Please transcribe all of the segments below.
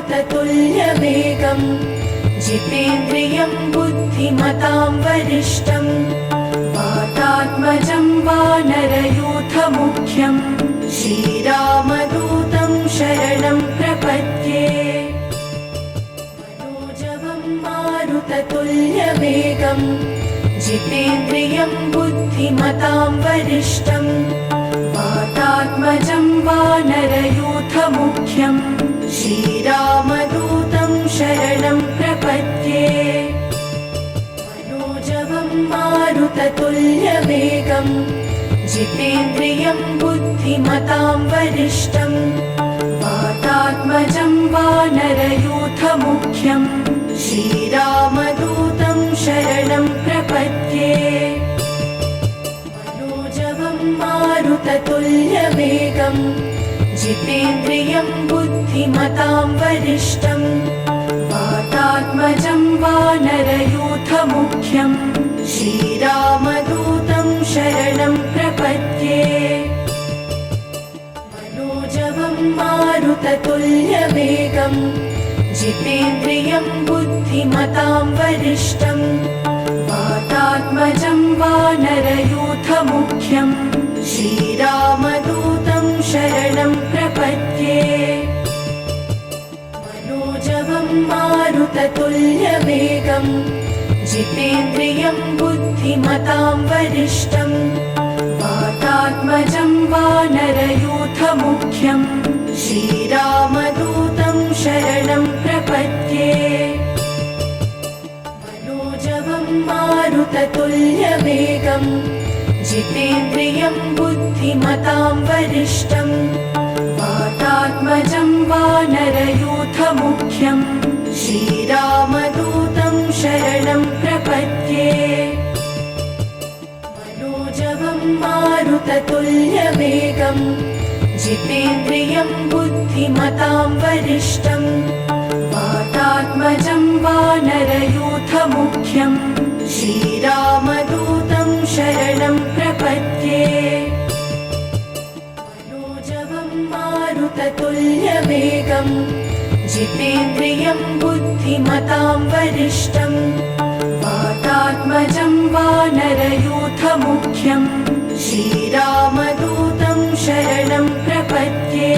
मारुततुल्यवेगं जितेन्द्रियं बुद्धिमतां वरिष्ठं वातात्मजं वानरयूथमुख्यं श्रीरामदूतं शरणं प्रपद्ये। मनोजवं मारुततुल्यवेगं जितेन्द्रियं बुद्धिमतां वरिष्ठं वातात्मजं वानरयूथमुख्यं श्रीरामदूतं शरणं प्रपद्ये। मनोजवं मारुततुल्यवेगं जितेन्द्रियं बुद्धिमतां वरिष्ठं वातात्मजं वानरयूथमुख्यं श्रीरामदूतं शरणं प्रपद्ये। मनोजवं मारुततुल्यवेगं जितेन्द्रियं बुद्धिमतां वरिष्ठं वातात्मजं वानरयूथमुख्यं श्रीरामदूतं शरणं प्रपद्ये। मनोजवं मारुततुल्यवेगं जितेन्द्रियं बुद्धिमतां वरिष्ठं वातात्मजं वानरयूथमुख्यं श्रीरामदूतं शरणं प्रपद्ये। मनोजवं मारुततुल्यवेगं जितेन्द्रियं बुद्धिमतां वरिष्ठं वातात्मजं वानरयूथमुख्यं श्रीरामदूतं शरणं प्रपद्ये। मनोजवं मारुततुल्यवेगं जितेन्द्रियं बुद्धिमतां वरिष्ठं वातात्मजं वानरयूथमुख्यं श्रीरामदूतं शरणं प्रपद्ये। मनोजवं मारुततुल्यवेगं जितेन्द्रियं बुद्धिमतां वरिष्ठं वातात्मजं वानरयूथमुख्यं श्रीरामदूतं शरणं प्रपद्ये। मनोजवं मारुततुल्यवेगं जितेन्द्रियं बुद्धिमतां वरिष्ठं वातात्मजं वानरयूथमुख्यं श्रीरामदूतं शरणं प्रपद्ये।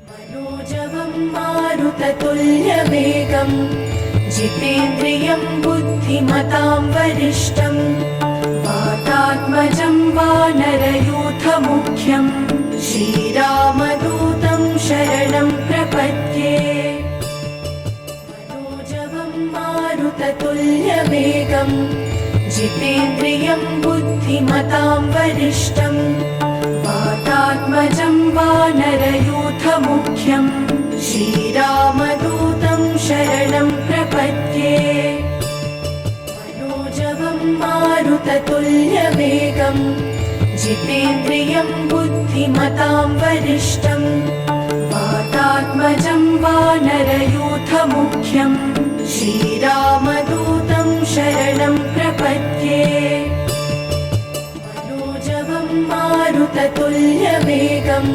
मनोजवं मारुततुल्यवेगं जितेन्द्रियं बुद्धिमतां वरिष्ठं वातात्मजं वानरयूथमुख्यं श्रीरामदूतं शरणं प्रपद्ये। मनोजवं मारुततुल्यवेगं जितेन्द्रियं बुद्धिमतां वरिष्ठं वातात्मजं वानरयूथमुख्यं श्रीरामदूतं शरणं प्रपद्ये। मनोजवं मारुततुल्यवेगं जितेन्द्रियं बुद्धिमतां वरिष्ठं वातात्मजं वानरयूथमुख्यं श्रीरामदूतं शरणं प्रपद्ये। मनोजवं मारुततुल्यवेगं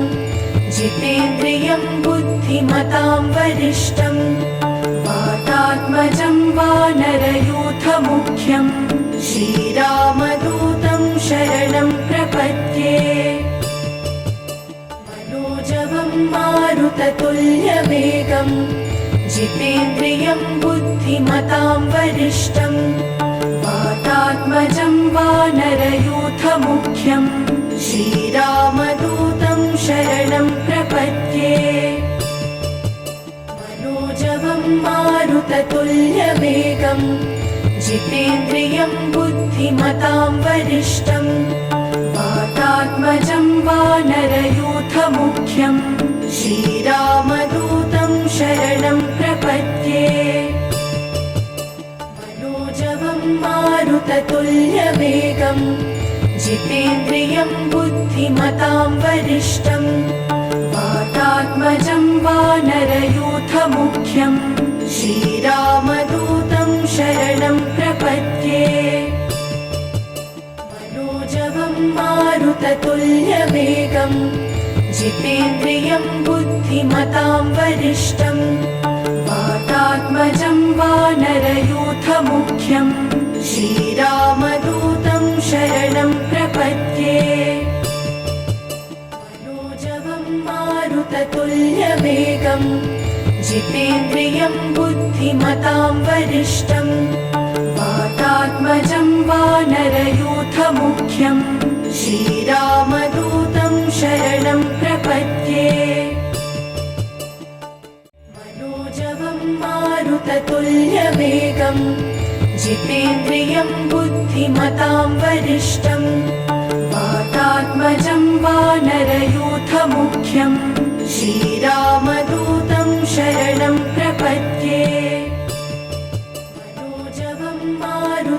जितेन्द्रियं बुद्धिमतां वरिष्ठं वातात्मजं वानरयूथमुख्यं श्रीरामदूतं शरणं प्रपद्ये। मनोजवं मारुततुल्यवेगं जितेन्द्रियं बुद्धिमतां वरिष्ठं वातात्मजं वानरयूथमुख्यं श्रीरामदूतं शरणं प्रपद्ये। मनोजवं मारुततुल्यवेगं जितेन्द्रियं बुद्धिमतां वरिष्ठं वातात्मजं वानरयूथमुख्यं श्रीरामदूतं शरणं प्रपद्ये। मनोजवं मारुततुल्यवेगं जितेन्द्रियं बुद्धिमतां वरिष्ठं वातात्मजं वानरयूथमुख्यं श्रीरामदूतं शरणं प्रपद्ये। मनोजवं मारुततुल्यवेगं जितेन्द्रियं बुद्धिमतां वरिष्ठं वातात्मजं वानरयूथमुख्यं श्रीरामदूतं शरणं प्रपद्ये मनोजवं मारुततुल्यवेगं जितेन्द्रियं बुद्धिमतां वरिष्ठं वातात्मजं वानरयूथमुख्यं श्रीरामदूतं शरणं प्रपद्ये मनोजवं मारुततुल्यवेगं जितेन्द्रियं बुद्धिमतां वरिष्ठं वातात्मजं वानरयूथमुख्यं श्रीरामदूतं शरणं प्रपद्ये मनोजवं मारुततुल्यवेगं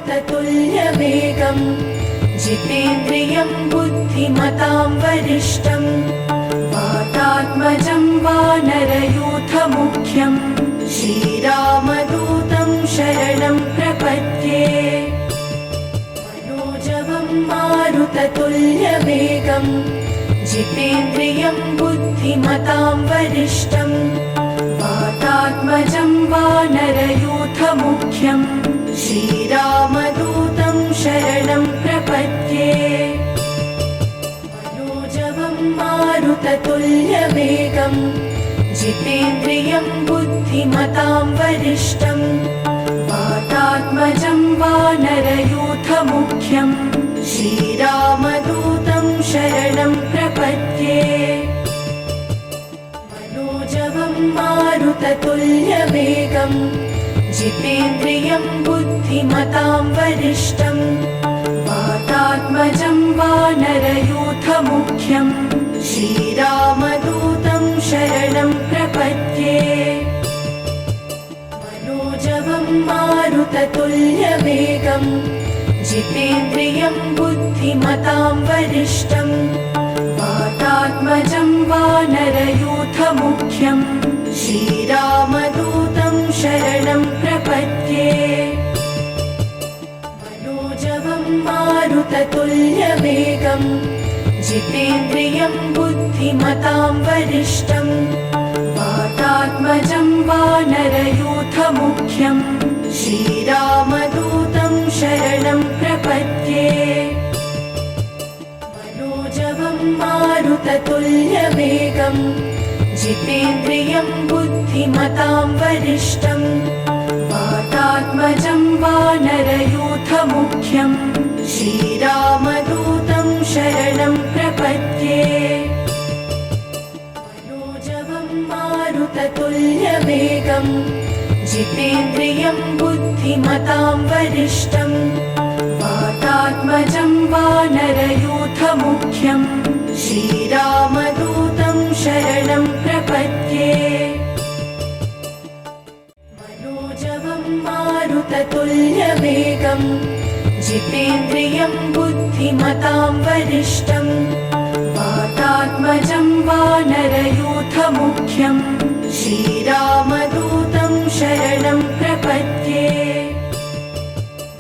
जितेन्द्रियं बुद्धिमतां वरिष्ठं वातात्मजं वानरयूथमुख्यं श्रीरामदूतं शरणं प्रपद्ये मनोजवं मारुततुल्यवेगं जितेन्द्रियं बुद्धिमतां वरिष्ठं वातात्मजं वानरयूथमुख्यं श्रीरामदूतं शरणं प्रपद्ये मनोजवं मारुततुल्यवेगं जितेन्द्रियं बुद्धिमतां वरिष्ठं वातात्मजं वानरयूथमुख्यं श्रीरामदूतं शरणं प्रपद्ये मनोजवं मारुततुल्यवेगं जितेन्द्रियं बुद्धिमतां वरिष्ठं वातात्मजं वानरयूथमुख्यं श्रीरामदूतं शरणं प्रपद्ये मनोजवं मारुततुल्यवेगं जितेन्द्रियं बुद्धिमतां वरिष्ठं वातात्मजं वानरयूथमुख्यं श्रीरामदूतं शरणं प्रपद्ये मनोजवं मारुततुल्यवेगं जितेन्द्रियं बुद्धिमतां वरिष्ठं वातात्मजं वानरयूथमुख्यं श्रीरामदूतं शरणं प्रपद्ये मनोजवं मारुततुल्यवेगं जितेन्द्रियं बुद्धिमतां वरिष्ठं वातात्मजं वानरयूथमुख्यं श्रीरामदूतं शरणं प्रपद्ये मनोजवं मारुततुल्यवेगं जितेन्द्रियं बुद्धिमतां वरिष्ठं वातात्मजं वानरयूथमुख्यं श्रीरामदूतं शरणं प्रपद्ये मनोजवं मारुततुल्यवेगं जितेन्द्रियं बुद्धिमतां वरिष्ठं वातात्मजं वानरयूथमुख्यं श्रीरामदूतं शरणं प्रपद्ये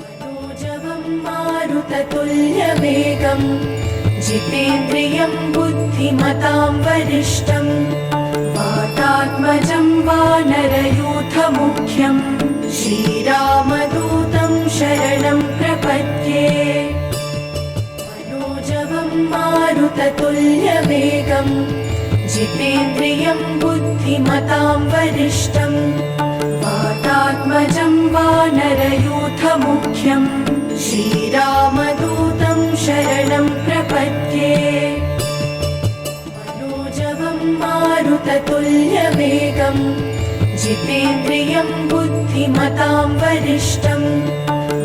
मनोजवं मारुततुल्यवेगं जितेन्द्रियं बुद्धिमतां वरिष्ठं वातात्मजं वानरयूथमुख्यं श्रीरामदूतं शरणं प्रपद्ये मनोजवं मारुततुल्यवेगं जितेन्द्रियं बुद्धिमतां वरिष्ठं वातात्मजं वानरयूथमुख्यं श्रीरामदूतं शरणं प्रपद्ये मनोजवं मारुततुल्यवेगं जितेन्द्रियं बुद्धिमतां वरिष्ठं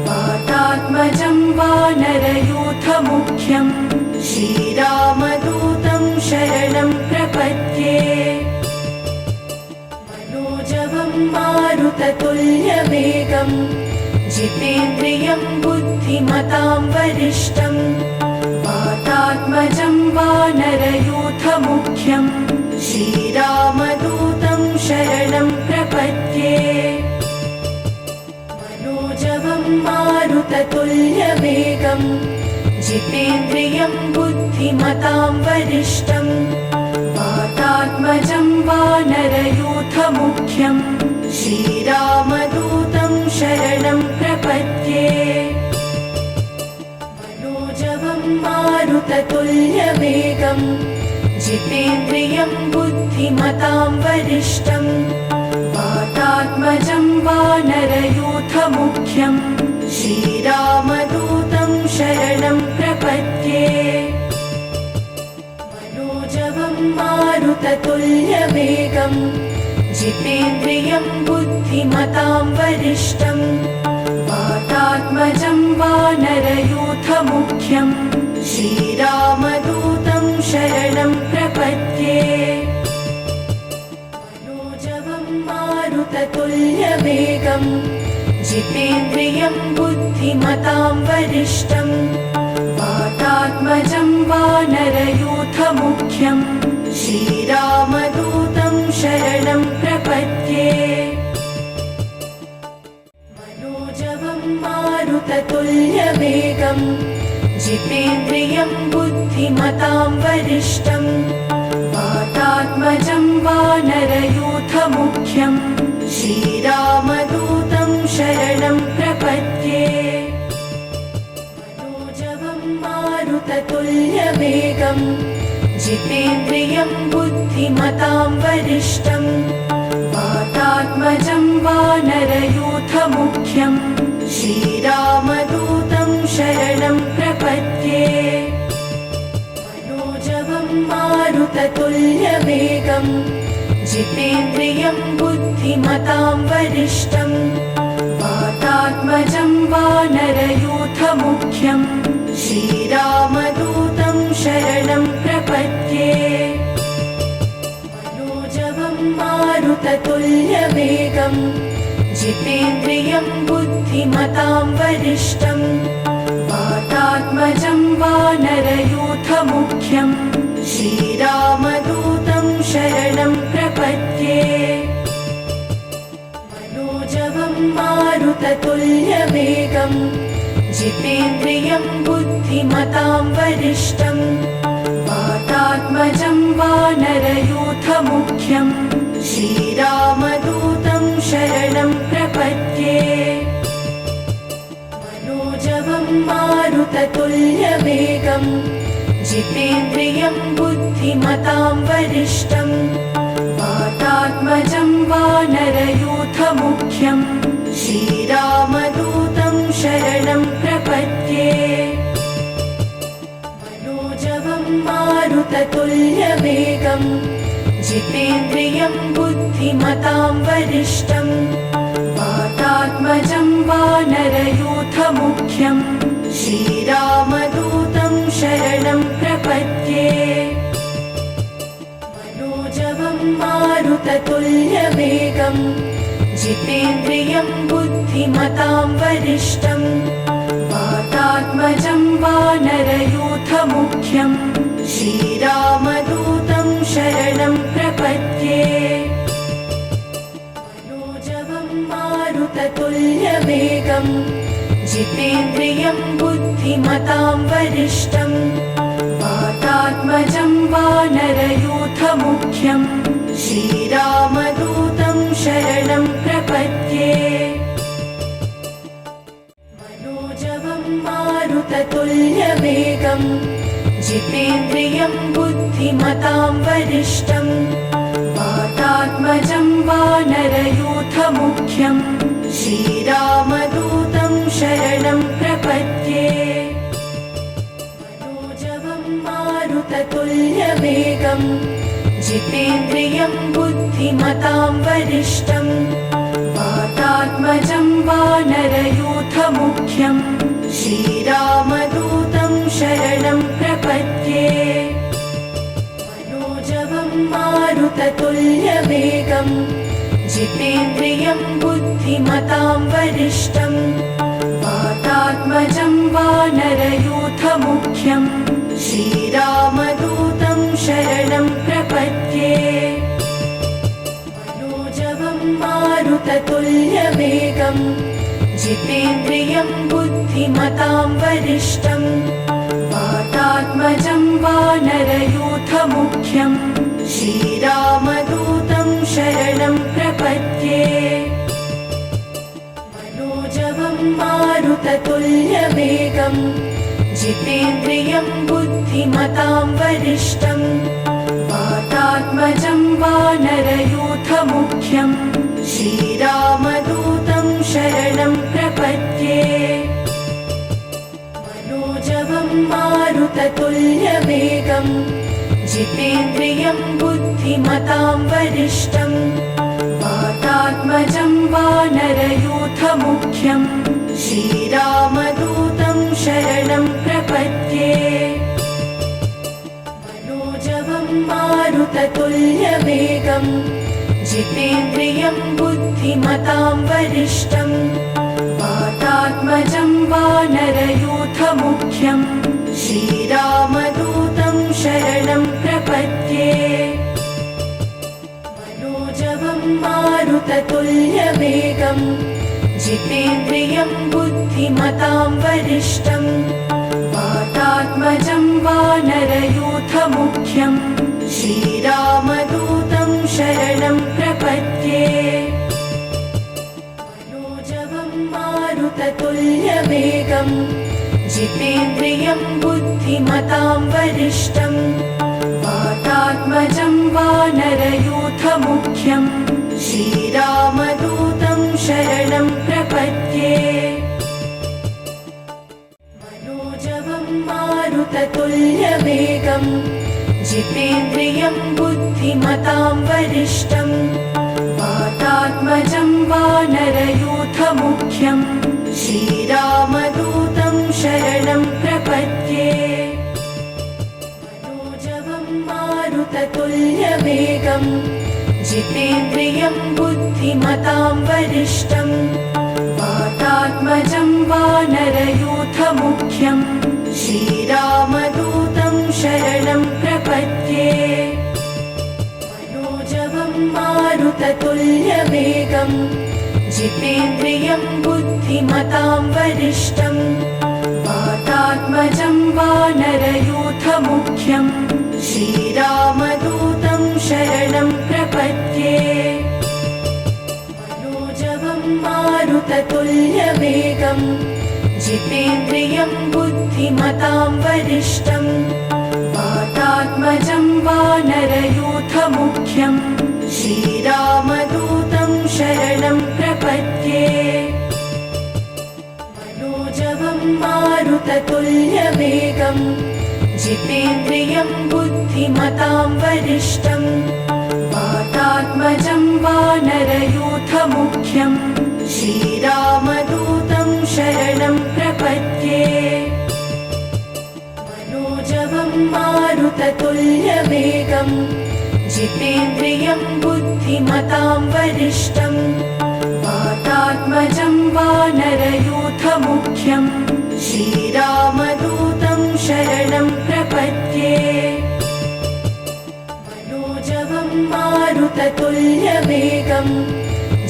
वातात्मजं वानरयूथमुख्यं श्रीरामदूतं शरणं प्रपद्ये मनोजवं मारुततुल्यवेगं जितेन्द्रियं बुद्धिमतां वरिष्ठं वातात्मजं वानरयूथमुख्यं श्रीरामदूतं शरणं प्रपद्ये मनोजवं मारुततुल्यवेगं जितेन्द्रियं बुद्धिमतां वरिष्ठं मनोजवं श्रीरामदूतं शरणं प्रपद्ये मनोजवं मारुततुल्यवेगं जितेन्द्रियं बुद्धिमतां वरिष्ठं वातात्मजं वानरयूथमुख्यं श्रीरामदूतं शरणं प्रपद्ये मनोजवं मारुततुल्यवेगं जितेन्द्रियं बुद्धिमतां वरिष्ठं वातात्मजं वानरयूथमुख्यं श्रीरामदूतं शरणं प्रपद्ये मनोजवं मारुततुल्यवेगं जितेन्द्रियं बुद्धिमतां वरिष्ठं वातात्मजं वानरयूथमुख्यं श्रीरामदूतं शरणं प्रपद्ये मनोजवं मारुततुल्यवेगं जितेन्द्रियं बुद्धिमतां वरिष्ठं वातात्मजं वानरयूथमुख्यं श्रीरामदूतं शरणं प्रपद्ये मनोजवं मारुततुल्यवेगं जितेन्द्रियं बुद्धिमतां वरिष्ठं वातात्मजं वानरयूथमुख्यं श्रीरामदूतं शरणं प्रपद्ये मनोजवं मारुततुल्यवेगं जितेन्द्रियं बुद्धिमतां वरिष्ठं वातात्मजं वानरयूथमुख्यं श्रीरामदूतं शरणं प्रपद्ये मनोजवं मारुततुल्यवेगं जितेन्द्रियं बुद्धिमतां वरिष्ठं वातात्मजं वानरयूथमुख्यं श्रीरामदूतं शरणं प्रपद्ये मनोजवं मारुततुल्यवेगं जितेन्द्रियं बुद्धिमतां वरिष्ठं वातात्मजं वानरयूथमुख्यं श्रीरामदूतं शरणं प्रपद्ये मनोजवं मारुततुल्यवेगं जितेन्द्रियं बुद्धिमतां वरिष्ठं वातात्मजं वानरयूथमुख्यं श्रीरामदूतं शरणं प्रपद्ये मनोजवं मारुततुल्यवेगं जितेन्द्रियं बुद्धिमतां वरिष्ठं वातात्मजं वानरयूथमुख्यं श्रीरामदूतं शरणं प्रपद्ये मनोजवं मारुततुल्यवेगं जितेन्द्रियं बुद्धिमतां वरिष्ठं वातात्मजं वानरयूथमुख्यं श्रीरामदूतं शरणं प्रपद्ये मनोजवं मारुततुल्यवेगं जितेन्द्रियं बुद्धिमतां वरिष्ठं वातात्मजं वानरयूथमुख्यं श्रीरामदूतं शरणं प्रपद्ये मनोजवं मारुततुल्यवेगं जितेन्द्रियं बुद्धिमतां वरिष्ठं वातात्मजं वानरयूथमुख्यं श्रीरामदूतं शरणं प्रपद्ये मनोजवं मारुततुल्यवेगं जितेन्द्रियं बुद्धिमतां वरिष्ठं वातात्मजं वानरयूथमुख्यं श्रीरामदूतं शरणं प्रपद्ये मनोजवं मारुततुल्यवेगं जितेन्द्रियं बुद्धिमतां वरिष्ठं वातात्मजं वानरयूथमुख्यं श्रीरामदूतं शरणं प्रपद्ये मनोजवं मारुततुल्यवेगं जितेन्द्रियं बुद्धिमतां वरिष्ठं वातात्मजं वानरयूथमुख्यं श्रीरामदूतं शरणं प्रपद्ये प्रपद्ये मनोजवं मारुततुल्यवेगं जितेन्द्रियं बुद्धिमतां वरिष्ठं वातात्मजं वानरयूथमुख्यं श्रीरामदूतं शरणं प्रपद्ये मनोजवं मारुततुल्यवेगं जितेन्द्रियं बुद्धिमतां वरिष्ठं वातात्मजं वानरयूथमुख्यं श्रीरामदूतं शरणं प्रपद्ये मनोजवं मारुततुल्यवेगं जितेन्द्रियं बुद्धिमतां वरिष्ठं वातात्मजं वानरयूथमुख्यं श्रीरामदूतं शरणं प्रपद्ये मनोजवं मारुततुल्यवेगं जितेन्द्रियं बुद्धिमतां वरिष्ठं वातात्मजं वानरयूथमुख्यं श्रीरामदूतं शरणं प्रपद्ये मनोजवं मारुततुल्यवेगं जितेन्द्रियं बुद्धिमतां वरिष्ठं वातात्मजं वानरयूथमुख्यं श्रीरामदूतं शरणं प्रपद्ये मनोजवं मारुततुल्यवेगं जितेन्द्रियं बुद्धिमतां वरिष्ठं वातात्मजं वानरयूथमुख्यं श्रीरामदूतं शरणं प्रपद्ये मनोजवं मारुततुल्यवेगं जितेन्द्रियं बुद्धिमतां वरिष्ठं वातात्मजं वानरयूथमुख्यं श्रीरामदूतं शरणं प्रपद्ये मनोजवं मारुततुल्यवेगं जितेन्द्रियं बुद्धिमतां वरिष्ठं वातात्मजं वानरयूथमुख्यं श्रीरामदूतं शरणं प्रपद्ये मनोजवं मारुततुल्यवेगं जितेन्द्रियं बुद्धिमतां वरिष्ठं वातात्मजं वानरयूथमुख्यं श्रीरामदूतं शरणं प्रपद्ये मनोजवं मारुततुल्यवेगं जितेन्द्रियं बुद्धिमतां वरिष्ठं वातात्मजं वानरयूथमुख्यं श्रीरामदूतं शरणं प्रपद्ये मनोजवं मारुततुल्यवेगं जितेन्द्रियं बुद्धिमतां वरिष्ठं वातात्मजं वानरयूथमुख्यं श्रीरामदूतं शरणं प्रपद्ये मनोजवं मारुततुल्यवेगं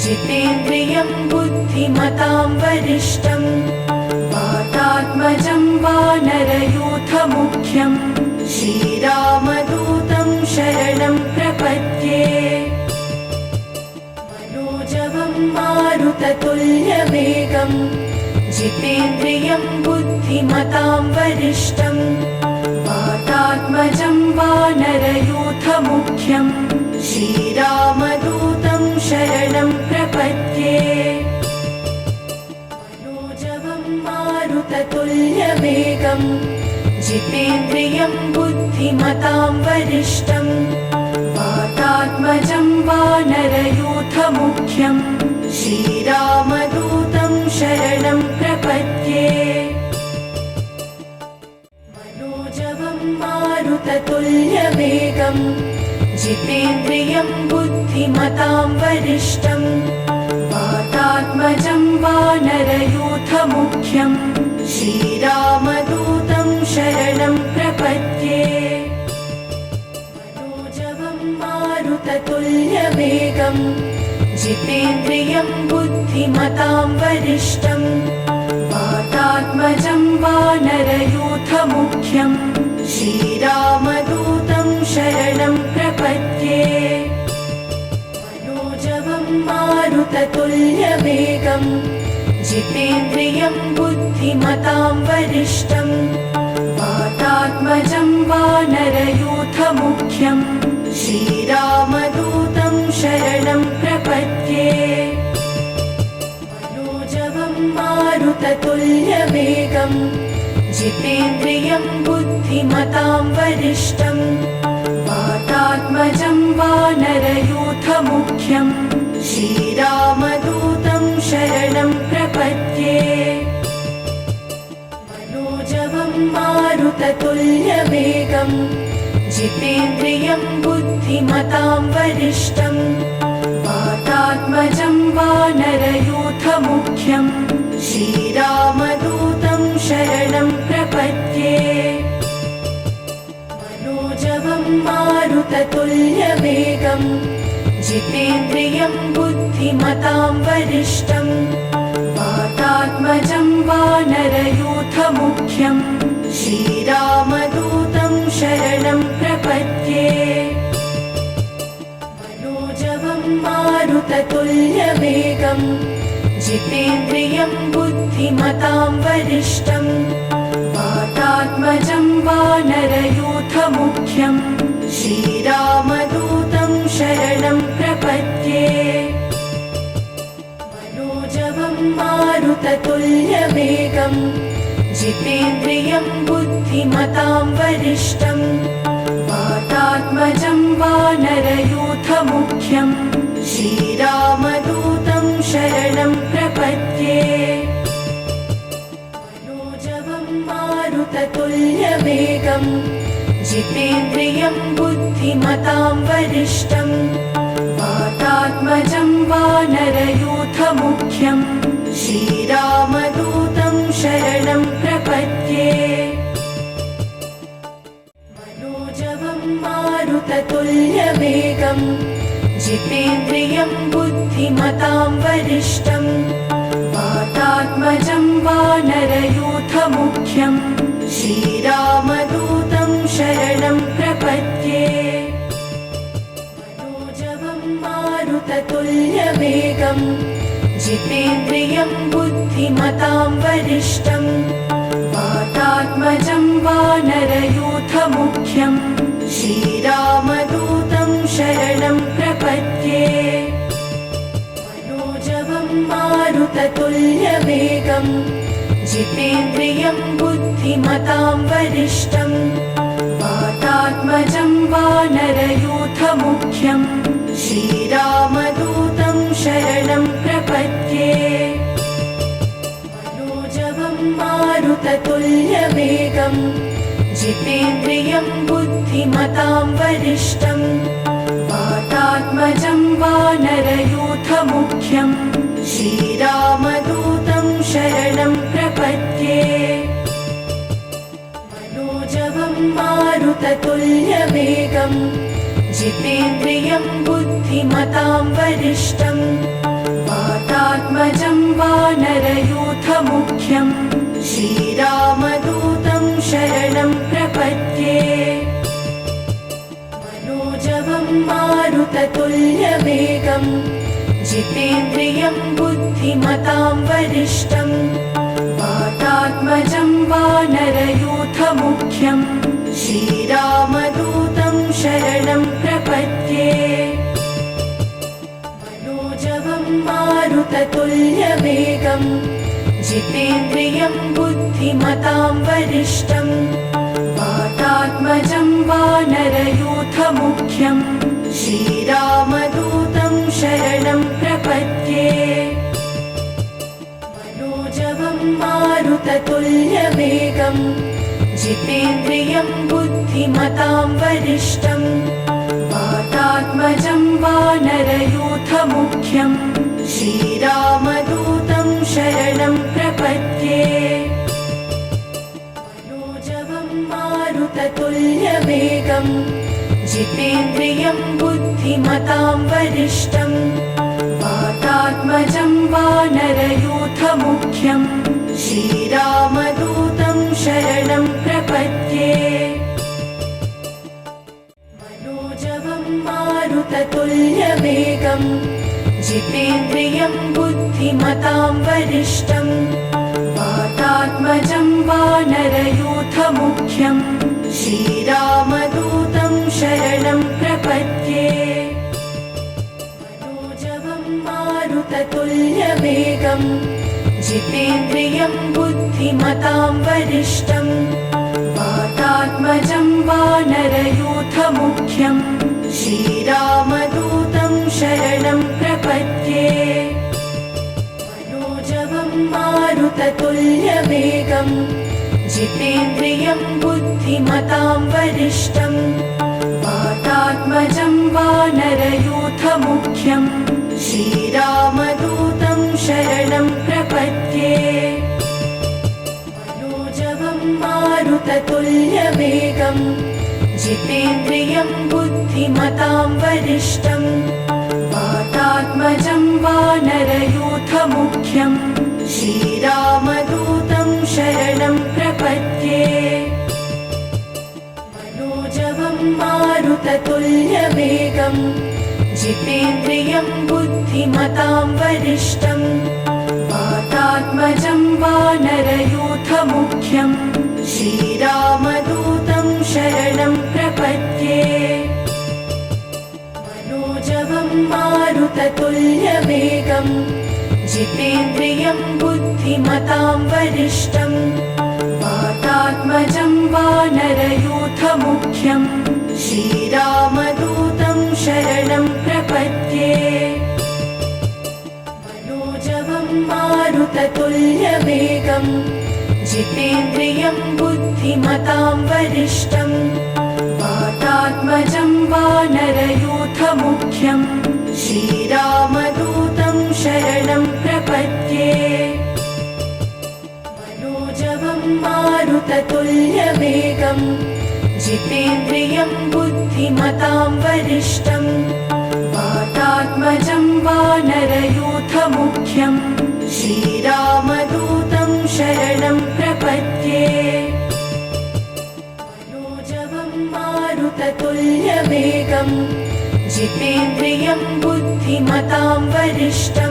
जितेन्द्रियं बुद्धिमतां वरिष्ठं वातात्मजं वानरयूथमुख्यं श्रीरामदूतं शरणं प्रपद्ये मनोजवं मारुततुल्यवेगं जितेन्द्रियं बुद्धिमतां वरिष्ठं वातात्मजं वानरयूथमुख्यं श्रीरामदूतं शरणं प्रपद्ये मनोजवं मारुततुल्यवेगं जितेन्द्रियं बुद्धिमतां वरिष्ठं वातात्मजं वानरयूथमुख्यं श्रीरामदूतं शरणं प्रपद्ये मनोजवं मारुततुल्यवेगं जितेन्द्रियं बुद्धिमतां वरिष्ठं वातात्मजं वानरयूथमुख्यं श्रीरामदूतं शरणं प्रपद्ये मनोजवं मारुततुल्यवेगं जितेन्द्रियं बुद्धिमतां वरिष्ठं वातात्मजं वानरयूथमुख्यं श्रीरामदूतं शरणं प्रपद्ये मनोजवं मारुततुल्यवेगम् जितेन्द्रियं बुद्धिमतां वरिष्ठम् वातात्मजं वानरयूथमुख्यम् श्रीरामदूतं शरणं प्रपद्ये मनोजवं मारुततुल्यवेगम् जितेन्द्रियं बुद्धिमतां वरिष्ठम् वातात्मजं वानरयूथमुख्यम् श्रीरामदूतं शरणं प्रपद्ये मनोजवं मारुततुल्यवेगम् जितेन्द्रियं बुद्धिमतां वरिष्ठम् वातात्मजं वानरयूथमुख्यम् श्रीरामदूतं शरणं प्रपद्ये मनोजवं मारुततुल्यवेगम् जितेन्द्रियं बुद्धिमतां वरिष्ठम् वातात्मजं वानरयूथमुख्यम् श्रीरामदूतं शरणं प्रपद्ये मनोजवं मारुततुल्यवेगम् जितेन्द्रियं बुद्धिमतां वरिष्ठम् वातात्मजं वानरयूथमुख्यम् श्रीरामदूतं शरणं प्रपद्ये मनोजवं मारुततुल्यवेगम् जितेन्द्रियं बुद्धिमतां वरिष्ठम् वातात्मजं वानरयूथमुख्यम् श्रीरामदूतं शरणं प्रपद्ये मनोजवं मारुततुल्यवेगम् जितेन्द्रियं बुद्धिमतां वरिष्ठम् वातात्मजं वानरयूथमुख्यम् श्रीरामदूतं शरणं प्रपद्ये मनोजवं मारुततुल्यवेगम् जितेन्द्रियं बुद्धिमतां वरिष्ठम् वातात्मजं वानरयूथमुख्यम् श्रीरामदूतं शरणं प्रपद्ये मनोजवं मारुततुल्यवेगम् जितेन्द्रियं बुद्धिमतां वरिष्ठम् वातात्मजं वानरयूथमुख्यम् श्रीरामदूतं शरणं प्रपद्ये मनोजवं मारुततुल्यवेगम् जितेन्द्रियं बुद्धिमतां वरिष्ठम् वातात्मजं वानरयूथमुख्यम् श्रीरामदूतं शरणं प्रपद्ये मनोजवं मारुततुल्यवेगम् जितेन्द्रियं बुद्धिमतां वरिष्ठम् वातात्मजं वानरयूथमुख्यम् श्रीरामदूतं शरणं प्रपद्ये मनोजवं मारुततुल्यवेगम् जितेन्द्रियं बुद्धिमतां वरिष्ठम् वातात्मजं वानरयूथमुख्यम् श्रीरामदूतं शरणं प्रपद्ये मनोजवं मारुततुल्यवेगम् जितेन्द्रियं बुद्धिमतां वरिष्ठम् वातात्मजं वानरयूथमुख्यम् श्रीरामदूतं शरणं प्रपद्ये मनोजवं मारुततुल्यवेगम् जितेन्द्रियं बुद्धिमतां वरिष्ठम् वातात्मजं वानरयूथमुख्यम् श्रीरामदूतं शरणं प्रपद्ये मनोजवं मारुततुल्यवेगम् जितेन्द्रियं बुद्धिमतां वरिष्ठम् वातात्मजं वानरयूथमुख्यम् श्रीरामदूतं शरणं प्रपद्ये मनोजवं मारुततुल्यवेगम् जितेन्द्रियं बुद्धिमतां वरिष्ठम् वातात्मजं वानरयूथमुख्यम् श्रीरामदूतं शरणं प्रपद्ये मनोजवं मारुततुल्यवेगम् जितेन्द्रियं बुद्धिमतां वरिष्ठं वातात्मजं वानरयूथमुख्यं श्रीरामदूतं शरणं प्रपद्ये मनोजवं मारुततुल्यवेगं जितेन्द्रियं बुद्धिमतां वरिष्ठं वातात्मजं वानरयूथमुख्यं श्रीरामदूतं शरणं प्रपद्ये मनोजवं मारुततुल्यवेगं जितेन्द्रियं बुद्धिमतां वरिष्ठं वातात्मजं वानरयूथमुख्यं श्रीरामदूतं शरणं प्रपद्ये मनोजवं मारुततुल्यवेगं जितेन्द्रियं बुद्धिमतां वरिष्ठं वातात्मजं वानरयूथमुख्यं श्रीरामदूतं शरणं प्रपद्ये मनोजवं मारुततुल्यवेगं जितेन्द्रियं बुद्धिमतां वरिष्ठं वातात्मजं वानरयूथमुख्यं श्रीरामदूतं शरणं प्रपद्ये मनोजवं मारुततुल्यवेगं जितेन्द्रियं बुद्धिमतां वरिष्ठं वातात्मजं वानरयूथमुख्यं श्रीरामदूतं शरणं प्रपद्ये मनोजवं मारुततुल्यवेगं जितेन्द्रियं बुद्धिमतां वरिष्ठं वातात्मजं वानरयूथमुख्यं श्रीरामदूतं शरणं प्रपद्ये मनोजवं मारुततुल्यवेगं जितेन्द्रियं बुद्धिमतां वरिष्ठं वातात्मजं वानरयूथमुख्यं श्रीरामदूतं शरणं प्रपद्ये मनोजवं मारुततुल्यवेगं जितेन्द्रियं बुद्धिमतां वरिष्ठं